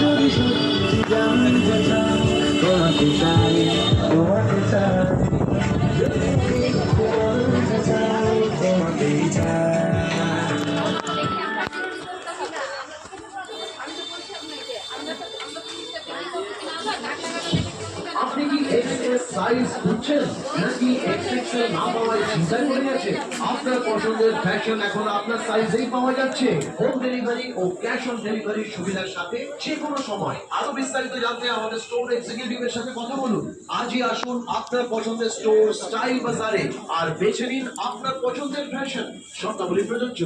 যদি সত্যি জানতে চাও, তোমাকে চাই, তোমাকে চাই, বলতে চাই, তোমাকেই চাই। আপনি কি এক্সএস সাইজ খুঁজছেন নাকি এক্সএক্সেল না পাওয়ার চিন্তা করে আছেন? আপনার পছন্দের ফ্যাশন এখন আপনার সাইজেই পাওয়া যাচ্ছে। হোম ডেলিভারি ও ক্যাশ অন ডেলিভারির সুবিধার সাথে যে কোনো সময়। আরো বিস্তারিত জানতে আমাদের স্টোর এক্সিকিউটিভের সাথে কথা বলুন। আজই আসুন আপনার পছন্দের স্টোর স্টাইল বাজারে আর বেছে নিন আপনার পছন্দের ফ্যাশন। শর্তাবলী প্রযোজ্য।